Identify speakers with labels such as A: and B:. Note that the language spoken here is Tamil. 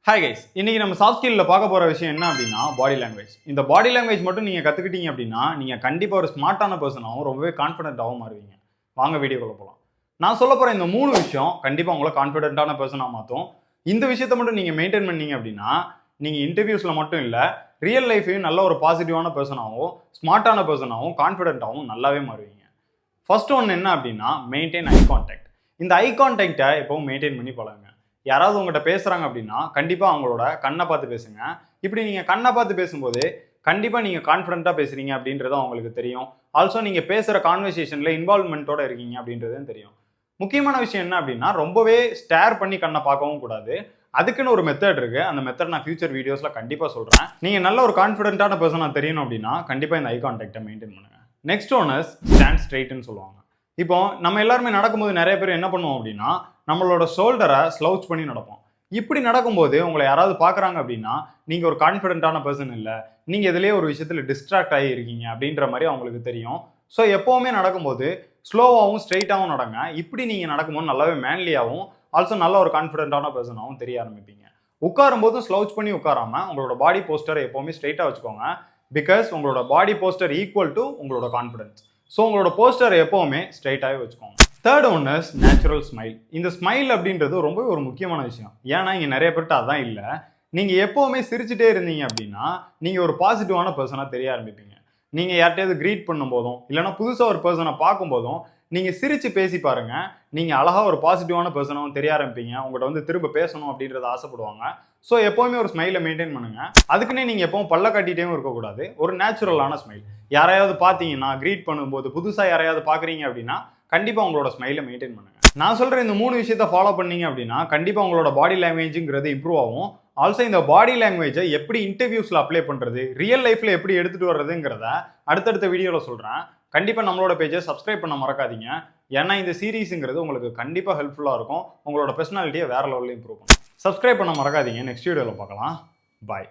A: ஹாய் கைஸ், இன்னைக்கு நம்ம சாஃப்ட் ஸ்கில்ல பார்க்க போற விஷயம் என்ன அப்படின்னா பாடி லாங்குவேஜ். இந்த பாடி லாங்குவேஜ் மட்டும் நீங்க கத்துக்கிட்டீங்க அப்படின்னா நீங்க கண்டிப்பா ஒரு ஸ்மார்ட்டான பர்சனாகவும் ரொம்பவே கான்ஃபிடென்ட்டாகவும் மாறுவீங்க. வாங்க வீடியோக்குள்ள போலாம். நான் சொல்ல போற இந்த 3 விஷயம் கண்டிப்பா உங்களை கான்ஃபிடென்ட்டான பர்சனா மாத்தும். இந்த விஷயத்தை மட்டும் நீங்க மெயின்டைன் பண்ணீங்க அப்படின்னா நீங்க இன்டர்வியூஸ்ல மட்டும் இல்ல, ரியல் லைஃபையும் நல்ல ஒரு பாசிட்டிவான பர்சனாகவும் ஸ்மார்ட்டான பர்சனாகவும் கான்ஃபிடென்ட்டாகவும் நல்லாவே மாறுவீங்க. ஃபர்ஸ்ட் ஒன் என்ன அப்படின்னா மெயின்டைன் ஐ கான்டாக்ட். இந்த ஐ கான்டாக்டை எப்பவும் மெயின்டைன் பண்ணி பழகுங்க. யாராவது உங்கள்கிட்ட பேசுறாங்க அப்படின்னா கண்டிப்பா அவங்களோட கண்ணை பார்த்து பேசுங்க. இப்படி நீங்க கண்ணை பார்த்து பேசும்போது கண்டிப்பா நீங்க கான்ஃபிடென்ட்டா பேசுறீங்க அப்படின்றது அவங்களுக்கு தெரியும். ஆல்சோ நீங்க பேசுற கான்வர்சேஷன்ல இன்வால்வ்மெண்ட்டோட இருக்கீங்க அப்படின்றதும் தெரியும். முக்கியமான விஷயம் என்ன அப்படின்னா ரொம்பவே ஸ்டேர் பண்ணி கண்ணை பார்க்கவும் கூடாது. அதுக்குன்னு ஒரு மெத்தட் இருக்கு. அந்த மெத்தட் நான் ஃபியூச்சர் வீடியோஸ்ல கண்டிப்பா சொல்றேன். நீங்க நல்ல ஒரு கான்ஃபிடென்ட்டான பர்சனா தெரியணும் அப்படின்னா கண்டிப்பா இந்த ஐ கான்டாக்டை மெயின்டைன் பண்ணுங்க. நெக்ஸ்ட் ஒன் இஸ் ஸ்டாண்ட் ஸ்ட்ரைட்னு சொல்லுவாங்க. இப்போ நம்ம எல்லாருமே நடக்கும்போது நிறைய பேர் என்ன பண்ணுவோம் அப்படின்னா நம்மளோட ஷோல்டரை ஸ்லவுச் பண்ணி நடப்போம். இப்படி நடக்கும்போது உங்களை யாராவது பார்க்குறாங்க அப்படின்னா நீங்கள் ஒரு கான்ஃபிடென்ட்டான பர்சன் இல்லை, நீங்கள் எதுலேயே ஒரு விஷயத்தில் டிஸ்ட்ராக்ட் ஆகி இருக்கீங்க அப்படின்ற மாதிரி அவங்களுக்கு தெரியும். ஸோ எப்போவுமே நடக்கும்போது ஸ்லோவாகவும் ஸ்ட்ரெயிட்டாகவும் நடங்க. இப்படி நீங்கள் நடக்கும்போது நல்லாவே மேன்லியாகவும் ஆல்சோ நல்ல ஒரு கான்ஃபிடென்ட்டான பர்சனாகவும் தெரிய ஆரம்பிப்பீங்க. உட்காரும் போதும் ஸ்லவுச் பண்ணி உட்காராம உங்களோட பாடி போஸ்டரை எப்போவுமே ஸ்ட்ரெயிட்டாக வச்சுக்கோங்க. பிகாஸ் உங்களோட பாடி போஸ்டர் ஈக்குவல் டு உங்களோட கான்ஃபிடன்ஸ். ஸோ உங்களோட போஸ்டர் எப்போவுமே ஸ்ட்ரெயிட்டாகவே வச்சுக்கோங்க. Third one is natural smile. இந்த ஸ்மைல் அப்படின்றது ரொம்பவே ஒரு முக்கியமான விஷயம். ஏன்னா இங்கே நிறைய பேர்ட்ட அதான் இல்லை. நீங்கள் எப்போவுமே சிரிச்சுட்டே இருந்தீங்க அப்படின்னா நீங்கள் ஒரு பாசிட்டிவான பர்சனாக தெரிய ஆரம்பிப்பீங்க. நீங்கள் யார்கிட்டயாவது க்ரீட் பண்ணும் போதும் இல்லைனா புதுசாக ஒரு பர்சனை பார்க்கும்போதும் நீங்கள் சிரித்து பேசி பாருங்க. நீங்கள் அழகாக ஒரு பாசிட்டிவான பர்சனாகவும் தெரிய ஆரம்பிப்பீங்க. உங்கள்கிட்ட வந்து திரும்ப பேசணும் அப்படின்றத ஆசைப்படுவாங்க. ஸோ எப்போவுமே ஒரு ஸ்மைலை மெயின்டைன் பண்ணுங்க. அதுக்குன்னே நீங்கள் எப்பவும் பல்ல காட்டிகிட்டேவும் இருக்கக்கூடாது. ஒரு நேச்சுரலான ஸ்மைல். யாரையாவது பார்த்தீங்கன்னா க்ரீட் பண்ணும்போது புதுசாக யாரையாவது பார்க்குறீங்க அப்படின்னா கண்டிப்பாக உங்களோட ஸ்மைலை மெயின்டைன் பண்ணுங்க. நான் சொல்கிற இந்த 3 விஷயத்தை ஃபாலோ பண்ணீங்க அப்படின்னா கண்டிப்பாக உங்களோட பாடி லாங்குவேஜுங்கிறது இம்ப்ரூவ் ஆகும். ஆல்சோ இந்த பாடி லாங்குவேஜை எப்படி இன்டர்வியூஸில் அப்ளை பண்ணுறது, ரியல் லைஃப்பில் எப்படி எடுத்துகிட்டு வர்றதுங்கிறத அடுத்தடுத்த வீடியோவில் சொல்கிறேன். கண்டிப்பாக நம்மளோட பேஜை சப்ஸ்கிரைப் பண்ண மறக்காதீங்க. ஏன்னா இந்த சீரீஸுங்கிறது உங்களுக்கு கண்டிப்பாக ஹெல்ப்ஃபுல்லாக இருக்கும். உங்களோட பர்சனாலிட்டியை வேறு லெவலில் இம்ப்ரூவ் பண்ணும். சப்ஸ்கிரைப் பண்ண மறக்காதீங்க. நெக்ஸ்ட் வீடியோவில் பார்க்கலாம். பாய்.